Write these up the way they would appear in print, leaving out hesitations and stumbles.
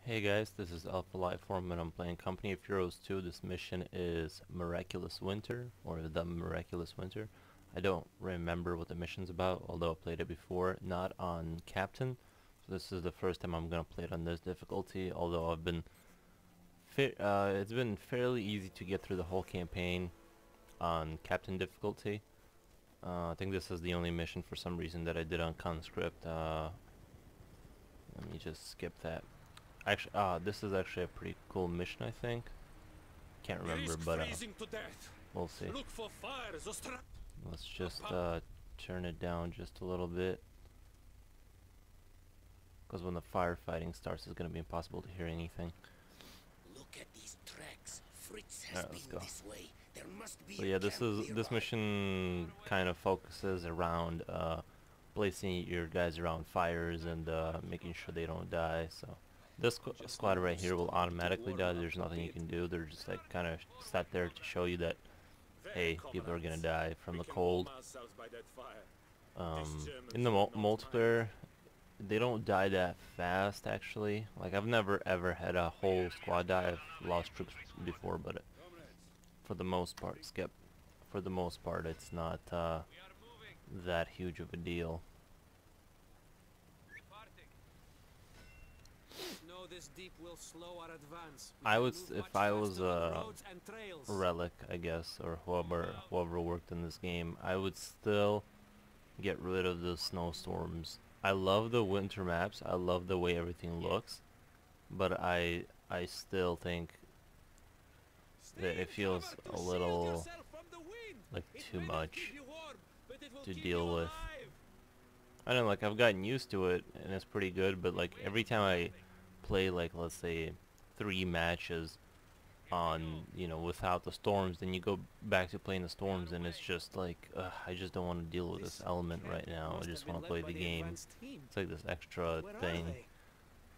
Hey guys, this is Alpha Lifeform and I'm playing Company of Heroes 2. This mission is Miraculous Winter, or the Miraculous Winter. I don't remember what the mission's about, although I played it before, not on Captain. So this is the first time I'm gonna play it on this difficulty, although it's been fairly easy to get through the whole campaign on Captain difficulty. I think this is the only mission for some reason that I did on Conscript. Let me just skip that. Actually, this is actually a pretty cool mission, I think. Can't remember, but we'll see. Let's just turn it down just a little bit, because when the firefighting starts, it's gonna be impossible to hear anything. Look at these tracks. Fritz All has right, let's been go. this way. There must be So yeah, this nearby. mission kind of focuses around placing your guys around fires and making sure they don't die. So this squad right here will automatically die. There's nothing you can do. They're just like kind of sat there to show you that, hey, people are gonna die from the cold. In the multiplayer, they don't die that fast actually. Like, I've never ever had a whole squad die. I've lost troops before, but for the most part, for the most part, it's not that huge of a deal. I would, if I was a relic, I guess, or whoever worked in this game, I would still get rid of the snowstorms. I love the winter maps. I love the way everything looks, but I still think that it feels a little like too much to deal with. I don't know, like, I've gotten used to it and it's pretty good, but like every time I play, like, let's say 3 matches on, without the storms, then you go back to playing the storms and it's just like, I just don't want to deal with this element right now. I just want to play the game. It's like this extra thing.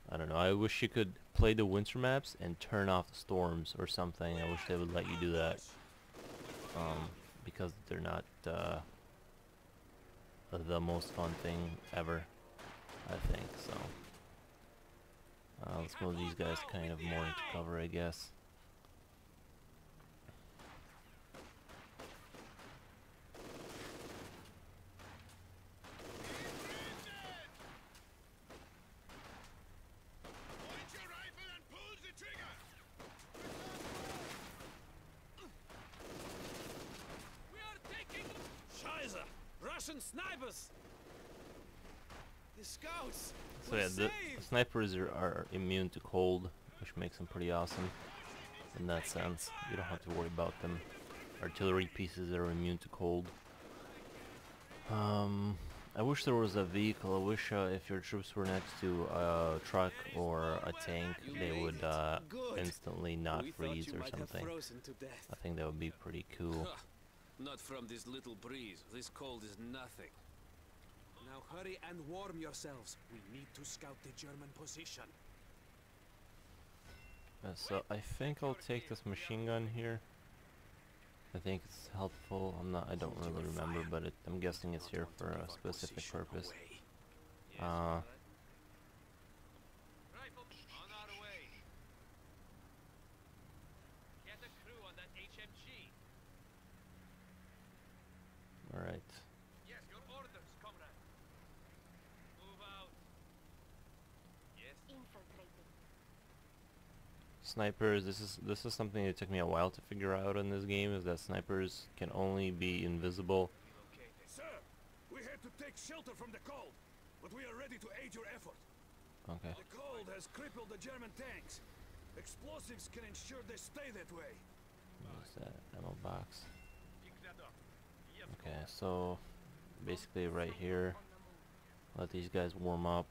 I don't know, I wish you could play the winter maps and turn off the storms or something. I wish they would let you do that, because they're not the most fun thing ever, I think. So let's move these guys kind of more into cover, I guess. Russian snipers! The scouts! So yeah, the snipers are immune to cold, which makes them pretty awesome in that sense. You don't have to worry about them. Artillery pieces are immune to cold. I wish there was a vehicle. I wish if your troops were next to a truck or a tank, they would instantly not freeze or something. I think that would be pretty cool. Not from this little breeze. This cold is nothing. Now hurry and warm yourselves. We need to scout the German position. So I think I'll take this machine gun here. I think it's helpful. I don't really remember, but I'm guessing it's here for a specific purpose. Alright. Yes, your orders, comrade. Move out. Yes. Snipers, this is something that took me a while to figure out in this game, is that snipers can only be invisible. Sir, we had to take shelter from the cold, but we are ready to aid your effort. Okay. The cold has crippled the German tanks. Explosives can ensure they stay that way. What's that? Ammo box. Okay, so basically right here, let these guys warm up.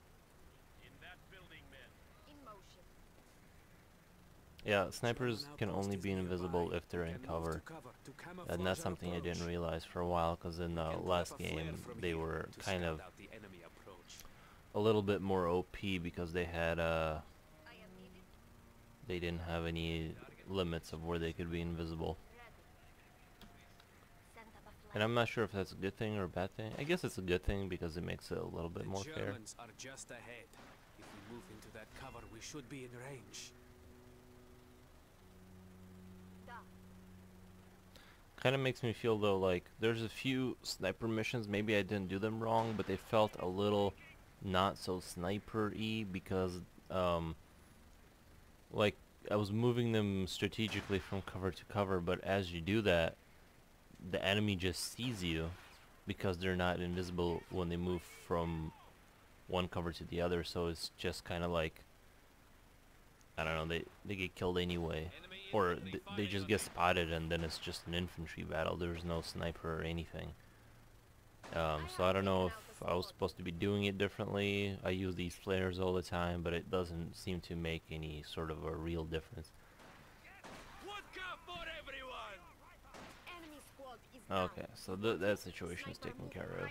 Yeah, snipers can only be invisible if they're in cover, and that's something I didn't realize for a while, because in the last game they were kind of a little bit more OP because they had they didn't have any limits of where they could be invisible. And I'm not sure if that's a good thing or a bad thing. I guess it's a good thing because it makes it a little bit more fair. Germans are just ahead. If we move into that that cover, we should be in range. Kind of makes me feel though like there's a few sniper missions, maybe I didn't do them wrong, but they felt a little not so sniper-y because like I was moving them strategically from cover to cover, but as you do that, the enemy just sees you because they're not invisible when they move from one cover to the other, so it's just kind of like, I don't know, they get killed anyway, or they just get spotted and then it's just an infantry battle. There's no sniper or anything. So I don't know if I was supposed to be doing it differently. I use these flares all the time, but it doesn't seem to make any sort of a real difference. Okay, so that situation is taken care of.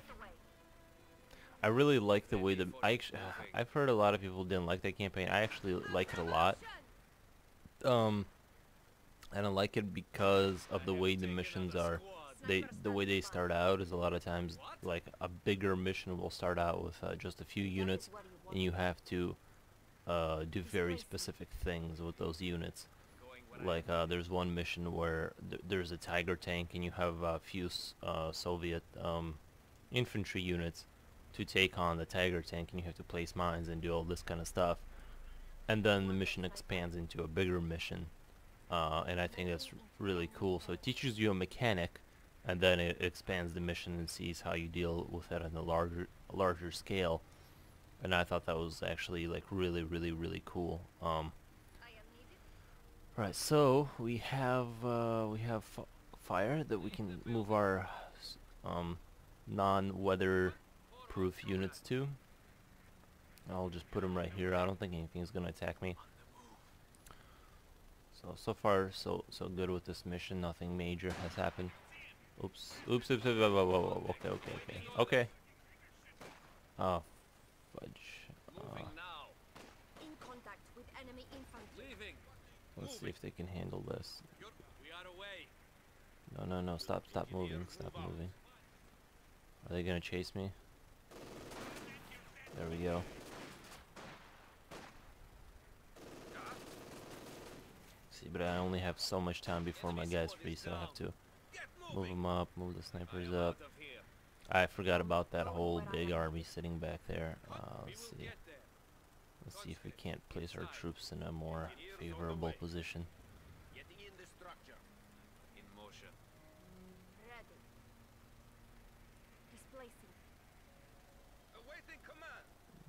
I really like the way I've heard a lot of people didn't like that campaign. I actually like it a lot. And I like it because of the way the missions are. The way they start out is a lot of times like a bigger mission will start out with just a few units, and you have to do very specific things with those units. Like there's one mission where there's a Tiger tank and you have a few Soviet infantry units to take on the Tiger tank, and you have to place mines and do all this kind of stuff. And then the mission expands into a bigger mission, and I think that's really cool. So it teaches you a mechanic, and then it expands the mission and sees how you deal with it on a larger scale. And I thought that was actually like really cool. Right, so we have fire that we can move our non-weather-proof units to. I'll just put them right here. I don't think anything's gonna attack me. So far so good with this mission. Nothing major has happened. Oops. Whoa. Okay. Oh, fudge. Let's see if they can handle this. No. Stop moving. Stop moving. Are they gonna chase me? There we go. See, but I only have so much time before my guy's free, so I have to move them up, move the snipers up. I forgot about that whole big army sitting back there. Let's see. Let's see if we can't place our troops in a more favorable position.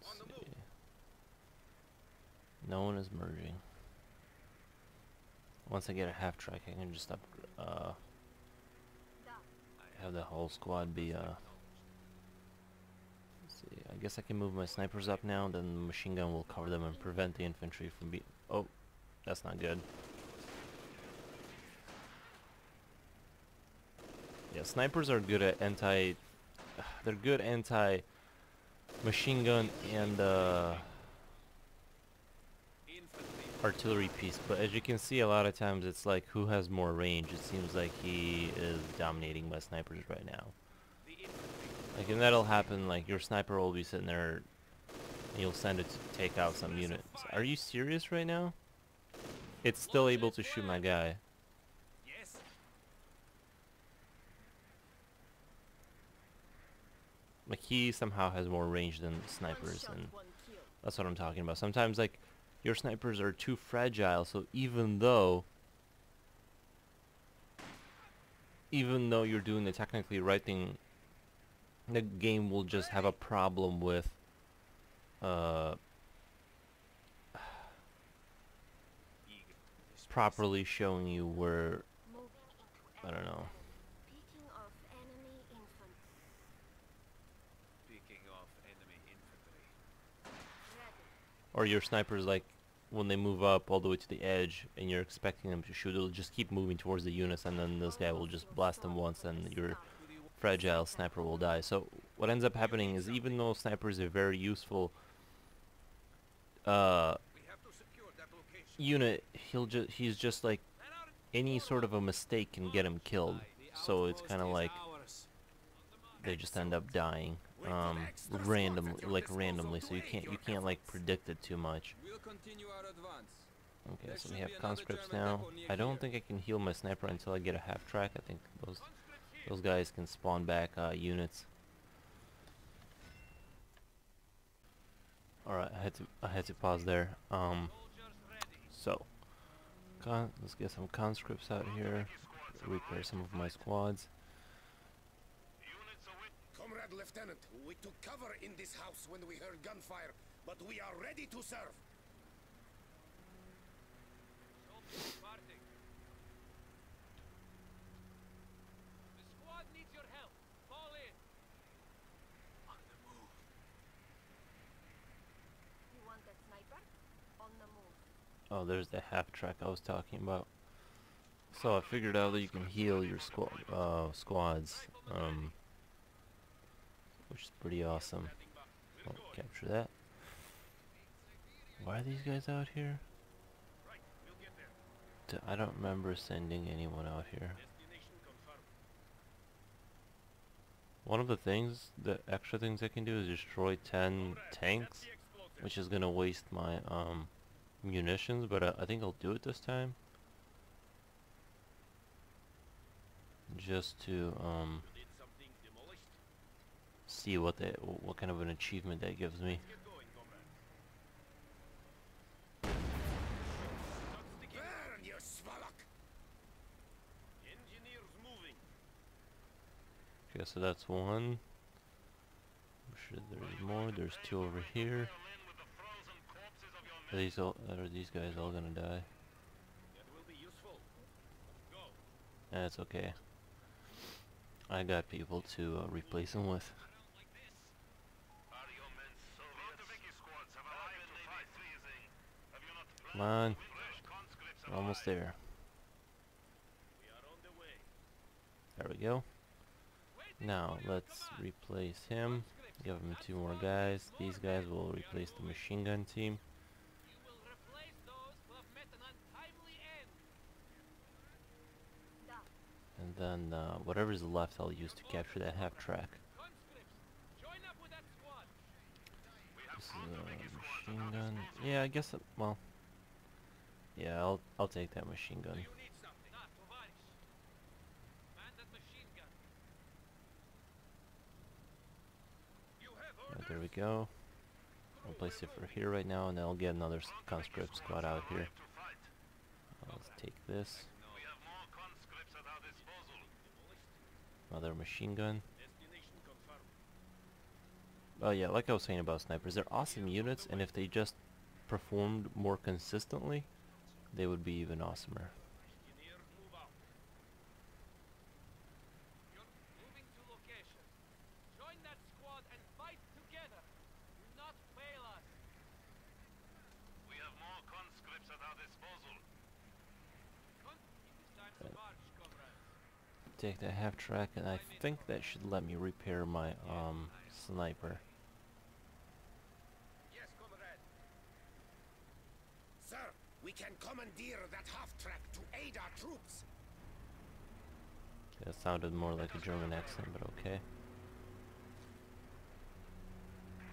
Let's see. No one is merging. Once I get a half track, I can just have the whole squad be let's see, I guess I can move my snipers up now, then the machine gun will cover them and prevent the infantry from oh, that's not good. Yeah, snipers are good at they're good anti machine gun and artillery piece, but as you can see, a lot of times it's like who has more range. It seems like he is dominating my snipers right now. Like, and that'll happen, like your sniper will be sitting there and you'll send it to take out some units. Are you serious right now? It's still able to shoot my guy. Like, he somehow has more range than snipers, and that's what I'm talking about. Sometimes, like, your snipers are too fragile, so even though you're doing the technically right thing, the game will just have a problem with properly showing you where, I don't know. Or your snipers, like, when they move up all the way to the edge and you're expecting them to shoot, they'll just keep moving towards the units, and then this guy will just blast them once and your fragile sniper will die. So what ends up happening is, even though snipers are very useful unit, he's just like, any sort of a mistake can get him killed. So it's kind of like they just end up dying. randomly, so you can't like predict it too much. We'll continue our advance. Okay, There so should we have be another conscripts German now. depot near I don't here. think I can heal my sniper until I get a half track. I think those guys can spawn back units. All right, I had to pause there. So let's get some conscripts out here. Repair some of my squads. Comrade Lieutenant, we took cover in this house when we heard gunfire, but we are ready to serve. The squad needs your help. Fall in. On the move. You want a sniper? On the move. Oh, there's the half track I was talking about. So I figured out that you can heal your squads, which is pretty awesome. Oh, capture that. Why are these guys out here? I don't remember sending anyone out here. One of the extra things I can do is destroy 10 tanks, which is gonna waste my munitions, but I think I'll do it this time. Just to see what kind of an achievement that gives me. Burn, you Svalak! Engineers moving. Okay, so that's one. I'm sure there's more. There's two over here. Are these guys all gonna die? That will be useful. Go. That's okay. I got people to replace them with. Come on. We're almost there. We are on the way. There we go. Now let's replace him. Give him 2 more guys. These guys will replace the machine gun team. You will replace those who have met an untimely end. Da. And then whatever's left I'll use to capture that half track. Conscripts, join up with that squad. This is a machine gun. Yeah, I guess well. Yeah, I'll take that machine gun. You need something. Da, tovarish. Man that machine gun. You have Right, there we go. I'll place it for here right now, and then I'll get another conscript squad out here. Let's take this. We have more conscripts at our disposal. Another machine gun. Destination confirmed. Oh yeah, like I was saying about snipers, they're awesome units, and if they just performed more consistently, they would be even awesomer. Engineers move out. You're moving to location. Join that squad and fight together. Do not fail us. We have more conscripts at our disposal. It is time to march, comrades. Take that half track, and I think that should let me repair my sniper. Yes, comrade. Sir, we can commandeer that half-track to aid our troops. That sounded more like a German accent, but okay.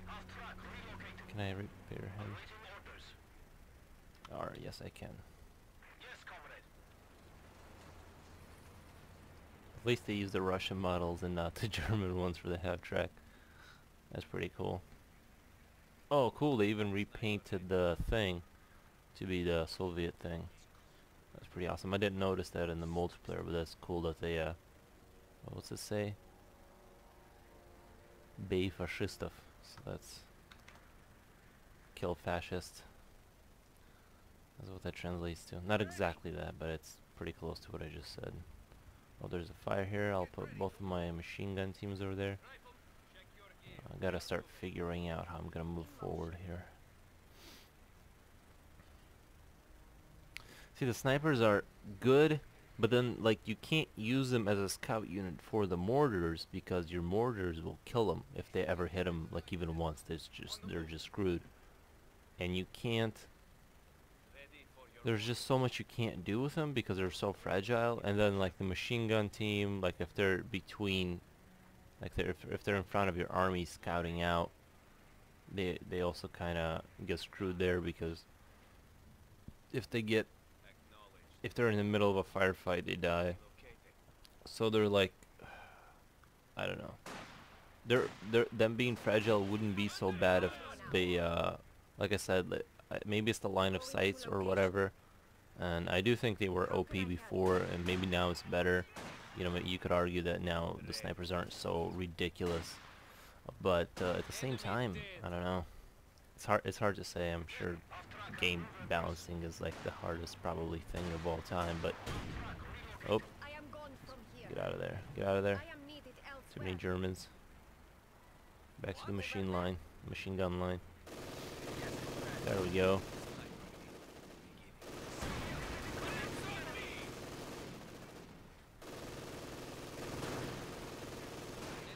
Half-track relocated. Can I repair him? Awaiting orders. Alright, yes I can. Yes, comrade. At least they use the Russian models and not the German ones for the half track. That's pretty cool. Oh, cool, they even repainted the thing to be the Soviet thing. That's pretty awesome. I didn't notice that in the multiplayer, but that's cool that they, what's it say? Bey faszistov. So that's kill fascists. That's what that translates to. Not exactly that, but it's pretty close to what I just said. Oh, there's a fire here. I'll put both of my machine gun teams over there. Check your gear. I gotta start figuring out how I'm gonna move forward here. See, the snipers are good, but then like you can't use them as a scout unit for the mortars because your mortars will kill them if they ever hit them like even once. They're just screwed, and you can't. Ready for your There's just so much you can't do with them because they're so fragile. And then like the machine gun team, like if they're between Like if they're in front of your army scouting out, they also kind of get screwed there, because if they get if they're in the middle of a firefight, they die. So they're like, I don't know. Them being fragile wouldn't be so bad if they, like I said, maybe it's the line of sights or whatever. And I do think they were OP before, and maybe now it's better. You know, you could argue that now the snipers aren't so ridiculous. But at the same time, I don't know. It's hard to say. I'm sure game balancing is like the hardest probably thing of all time. But oh, I am gone from here. get out of there! Get out of there! I am needed elsewhere. Too many Germans. Back to the machine line, machine gun line. There we go.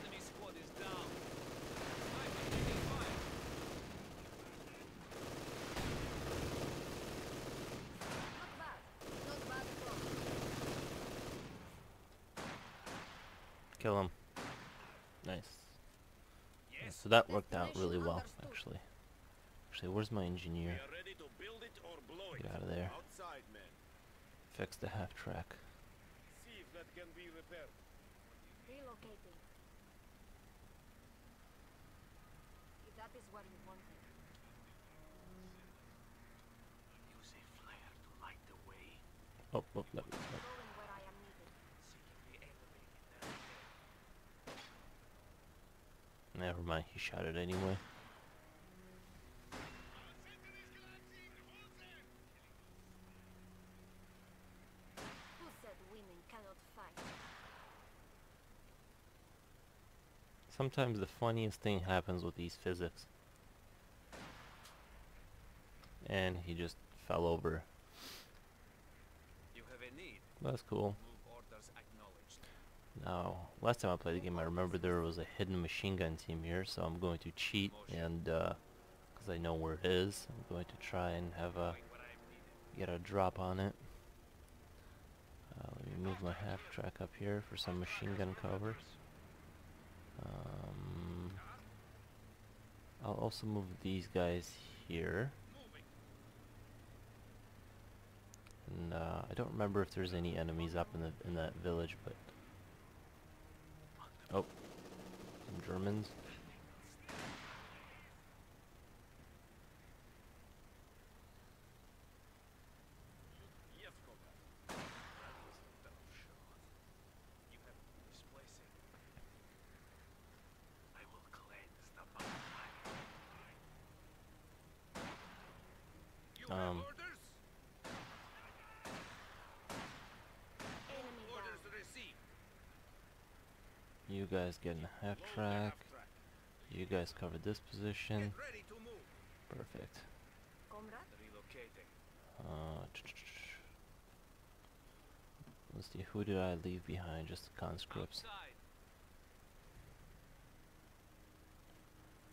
Enemy squad is down. Not bad. Not bad at all. Kill him. Nice. So that worked out really well, actually. Actually, where's my engineer? ready to build it or blow Get out of there. Outside, man. Fix the half track. See if that can be repaired. Relocating. If that is what you wanted. Use a flare to light the way. Oh, no. Going where I am needed. Never mind, he shot it anyway. Who said women cannot fight? Sometimes the funniest thing happens with these physics. And he just fell over. You have a need. That's cool. Move orders acknowledged. Now, last time I played the game, I remember there was a hidden machine gun team here, so I'm going to cheat, and because I know where it is, I'm going to try and have a get a drop on it. Let me move my half track up here for some machine gun cover. I'll also move these guys here. And I don't remember if there's any enemies up in that village, but oh, some Germans. Yes, comrade. You have misplacing. I will cleanse the battlefield. You have orders? Enemy down. Orders received. You guys get in the half track. You guys cover this position. Get ready to move. Perfect. Comrade? Relocating. Let's see, who did I leave behind? Just the conscripts. Outside.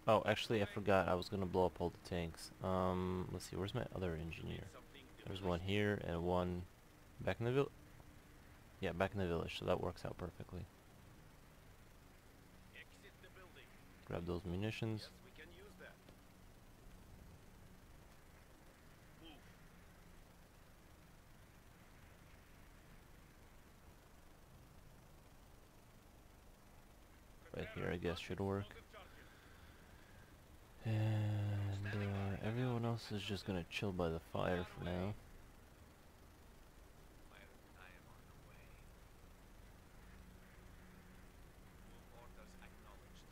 Oh, actually, I forgot. I was gonna blow up all the tanks. Let's see. Where's my other engineer? There's one here and one back in the village. Yeah, back in the village. So that works out perfectly. Exit the building. Grab those munitions. Yes, we can use that. Move. Right here, I guess, should work. Positive charges. And everyone else is just gonna chill by the fire for now. I am on the way. Move orders acknowledged.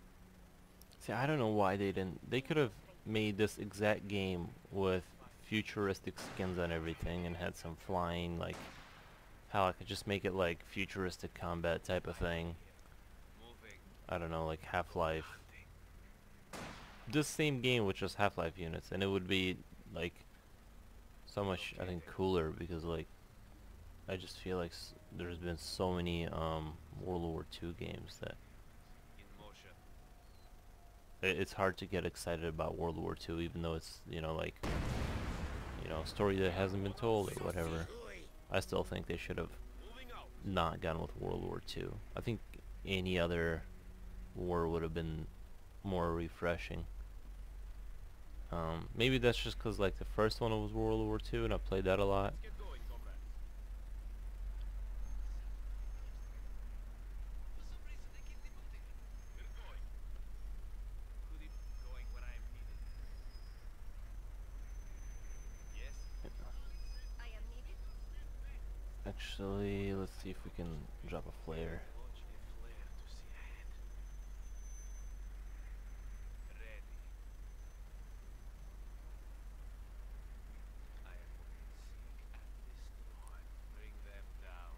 See, I don't know why they didn't. They could have made this exact game with futuristic skins on everything and had some flying, like, how I could just make it like futuristic combat type of thing. Moving. I don't know, like Half-Life. This same game with just Half-Life units, and it would be like so much, I think, cooler, because like I just feel like there's been so many World War II games that In motion. it's hard to get excited about World War II, even though it's, you know, like, you know, a story that hasn't been told or whatever. I still think they should have Moving out. not gone with World War II. I think any other war would have been more refreshing. Maybe that's just because like the first one was World War II and I played that a lot. Let's get going, comrades. For some reason they keep demoting me. We're going. Could it going where I am needed? Yes? I am needed. Actually, let's see if we can drop a flare. Launch a flare to see ahead. Ready. I am seek and destroy. Bring them down.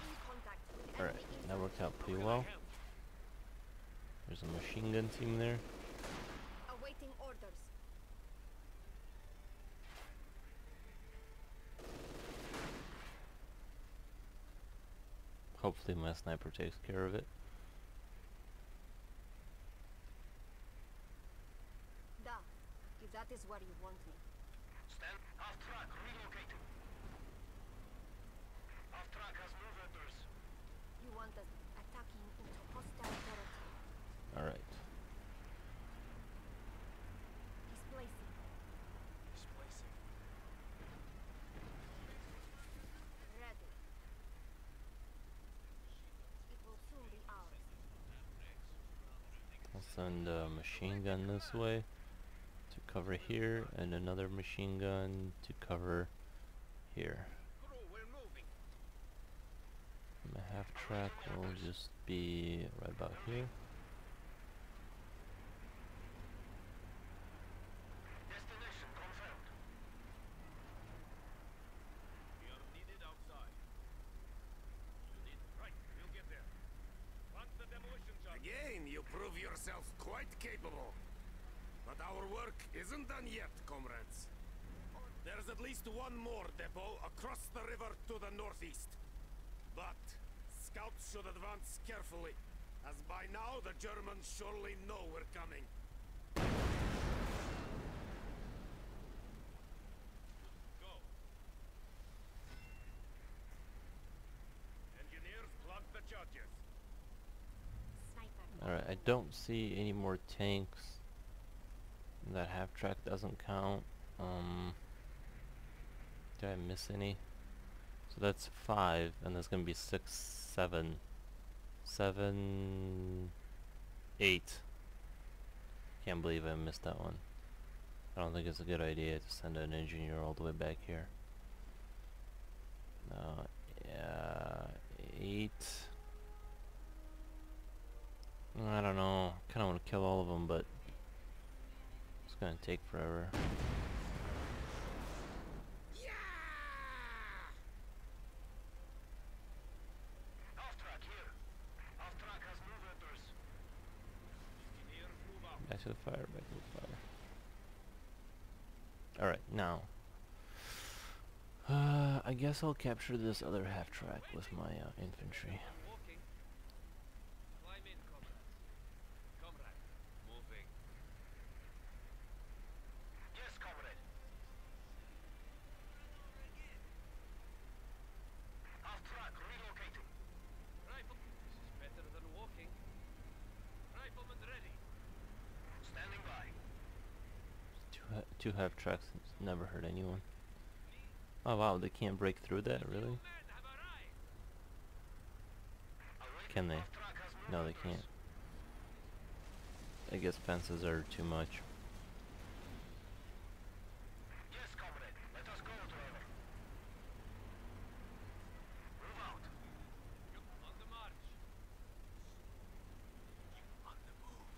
In contact with Alright, enemy that infantry. worked out pretty well. There's a machine gun team there. Awaiting orders. Hopefully my sniper takes care of it. Da, if that is where you want me. Stand off track, relocating. Off track has movers. You want us attacking into hostile territory. Alright. Displacing. Displacing. Ready. It will soon be ours. I'll send a machine gun this way to cover here, and another machine gun to cover here. Crew, we're moving. My half track will just be right about here. Destination confirmed. We are needed outside. You need right. We'll get there. Launch the demolition job. Again, you prove yourself quite capable. But our work isn't done yet, comrades. There's at least one more depot across the river to the northeast. But scouts should advance carefully, as by now the Germans surely know we're coming. Go. Engineers, plug the charges. Sniper. Alright, I don't see any more tanks. That half track doesn't count. Did I miss any? So that's 5, and there's gonna be 6, 7, 7, 8. Can't believe I missed that one. I don't think it's a good idea to send an engineer all the way back here. Yeah, 8. I don't know. Kind of want to kill all of them, but it's gonna take forever. Off track here. Off track has movers. Engineers, move out. Back to the fire, back to the fire. Alright, now. I guess I'll capture this other half track with my infantry. Walking. Climb in, comrades. Comrade, moving. Yes, comrade. Off track, relocating. Rifle. This is better than walking. Rifleman ready. Standing by. Two half tracks never hurt anyone. Oh wow, they can't break through that, really? Men have arrived. Can they? Off track has No, they can't. I guess fences are too much. Yes, comrade. Let us go, driver. Move out. On the march. On the move.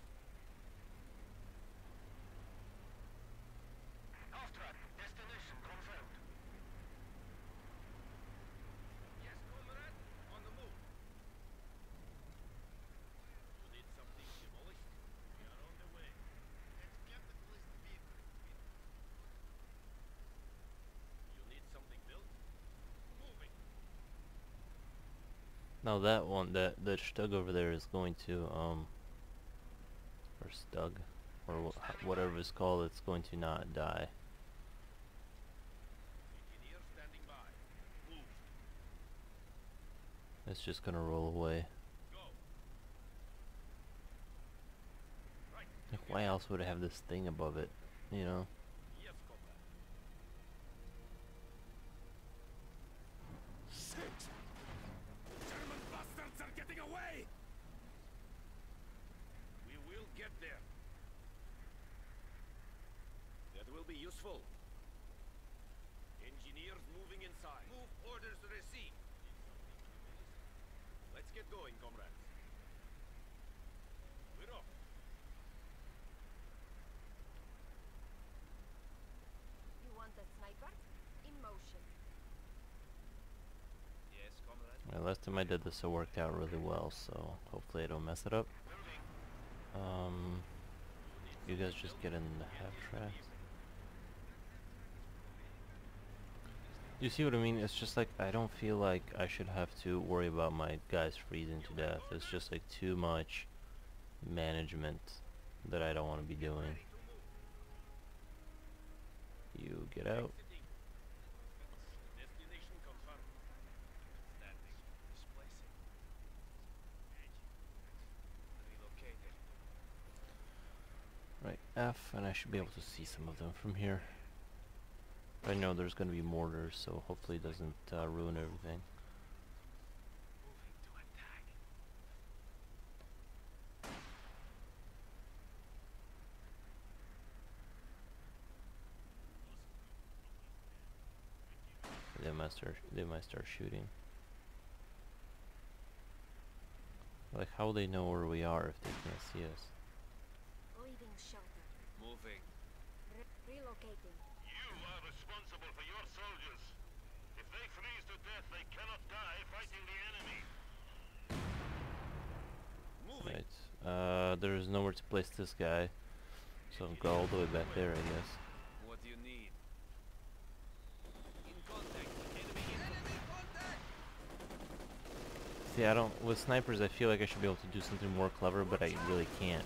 Off track. Destination confirmed. Yes, comrade. On the move. You need something demolished? We are on the way. Let's get Now that one, that Stug over there is going to or Stug, or whatever it's called, it's going to not die. Engineer standing by. Move. It's just gonna roll away. Go. Right. Like, why else would it have this thing above it? You know? Yes, comrade. Shit! German bastards are getting away! We will get there. That will be useful. Engineers moving inside. Move orders received. Let's get going, comrades. We're off. You want a sniper? In motion. Yes, comrade. Well, last time I did this, it worked out really well, so hopefully I don't mess it up. You guys just get in the half track. You see what I mean? It's just like, I don't feel like I should have to worry about my guys freezing to death. It's just like too much management that I don't want to be doing. You get out. Destination confirmed. Standing. Displacing. Relocated. Right, F, and I should be able to see some of them from here. I know there's going to be mortars, so hopefully it doesn't ruin everything. Moving to attack. They might start shooting. Like, how will they know where we are if they can't see us? Leaving shelter. Moving. Relocating. You are responsible for your soldiers. If they freeze to death, they cannot die fighting the enemy. Moving. Right. There's nowhere to place this guy, so I'll go all the way back there, I guess. What do you need? In contact. Enemy contact! See, I don't. With snipers, I feel like I should be able to do something more clever, but I really can't.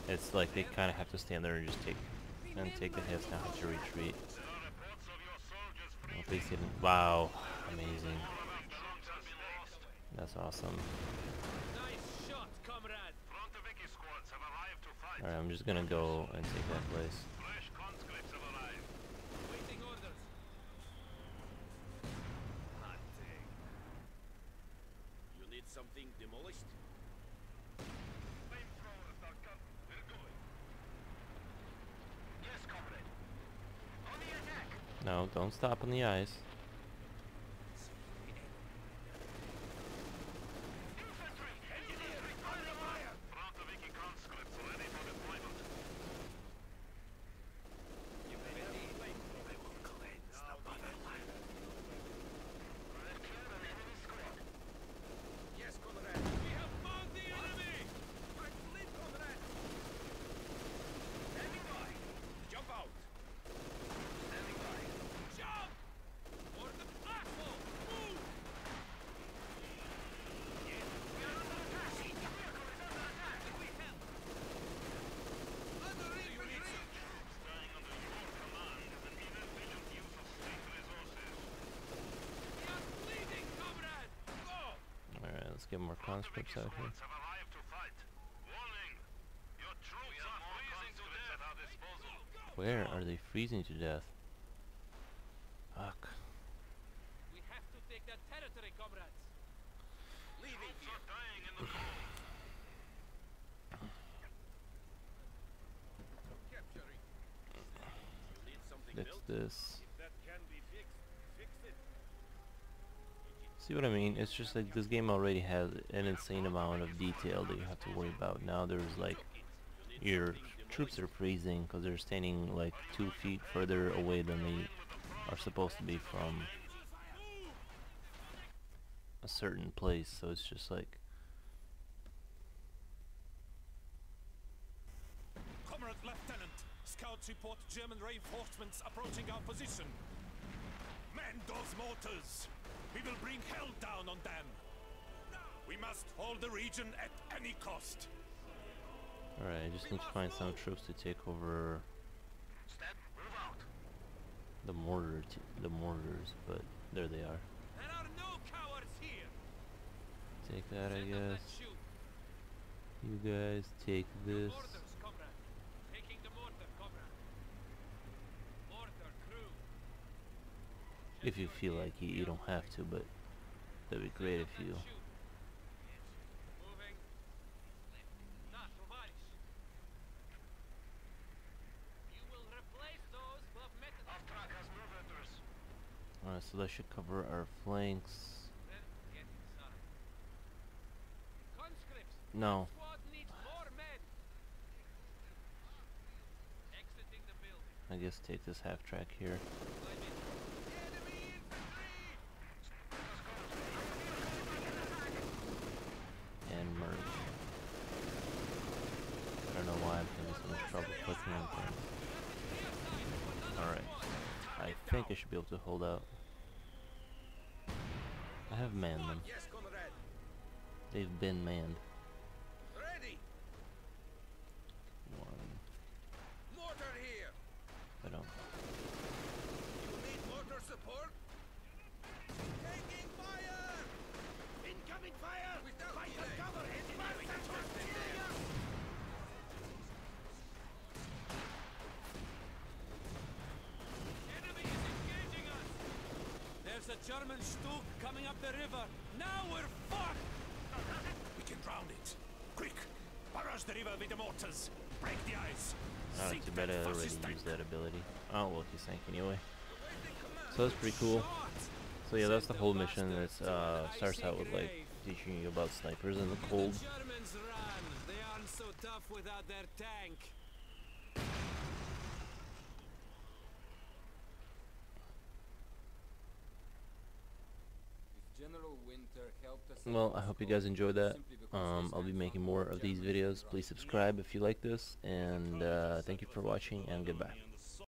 It's like they kind of have to stand there and just take the hits, not have to retreat. There are reports of your soldiers At least he didn't. Wow, amazing. belongs have been lost. That's awesome. Nice shot, comrade! Frontoviki squads have arrived to fight. Alright, I'm just gonna go and take that place. Fresh conscripts have arrived. Waiting orders. Hunting. You need something demolished? Flamethrowers are coming. We're going. Yes, comrade. On the attack. No, don't stop on the ice. Infantry! Engineers! Under fire! Frontoviki conscripts ready for deployment. You ready? I will cleanse the motherland. Clear an enemy squad. Yes, comrade. We have found the enemy! I believe, comrade! Standing by. Jump out. Standing by. Jump! For the platform! Move! Yes, we are under attack. The vehicle is under attack. We have... Under infantry! Staying under your command is an inefficient use of state resources. We are bleeding, comrade! Go! Alright, let's get more conscripts out here. Squads have arrived to fight. Warning! Your troops are freezing to death at our disposal. Where are they freezing to death? Fuck. We have to take that territory, comrades! Leaving here. Are dying in the cold. Capturing. You need something That's built? this. If that can be fixed, fix it. See what I mean? It's just like this game already has an insane amount of detail that you have to worry about. Now there's like your troops are freezing because they're standing like 2 feet further away than they are supposed to be from a certain place. So it's just like, Comrade Lieutenant, scouts report German reinforcements approaching our position. Man those mortars! We will bring hell down on them! We must hold the region at any cost. Alright, I just need to find some troops to take over Step, move out. the mortars, but there they are. There are no cowards here. Take that, I Send them that guess. shoot. You guys take this. Mortars, comrade. Taking the mortar, comrade. Mortar, crew. If you feel like you don't have to, but that'd be great if you. Moving. Na, товарищ. You will replace those who have met Off track has movers. Alright, so that should cover our flanks. Then get inside. Conscripts, No. squad needs more men. Exiting the building. I guess take this half track here. Climb in. Enemy infantry! And merge. I don't know why I'm having so much trouble clicking on things. Alright. I think I should be able to hold out. I have manned them. Yes, comrade. They've been manned. Ready. One. Mortar here. I don't. You need mortar support? Taking fire! Incoming fire! Fight the cover! Enemy is engaging us! There's a German Stug coming up the river. Now we're fucked! We can drown it. Quick! Barrage the river with the mortars. Break the ice. Oh, Sink too bad I that already fascist tank. used that ability. Oh well, he sank anyway. So that's pretty cool. So yeah, that's the whole mission. It starts out with like teaching you about snipers in the cold. The Germans ran. They aren't so tough without their tank. If General Winter helped us Well, I hope you guys enjoyed that. I'll be making more of these videos. Please subscribe if you like this, and thank you for watching, and goodbye.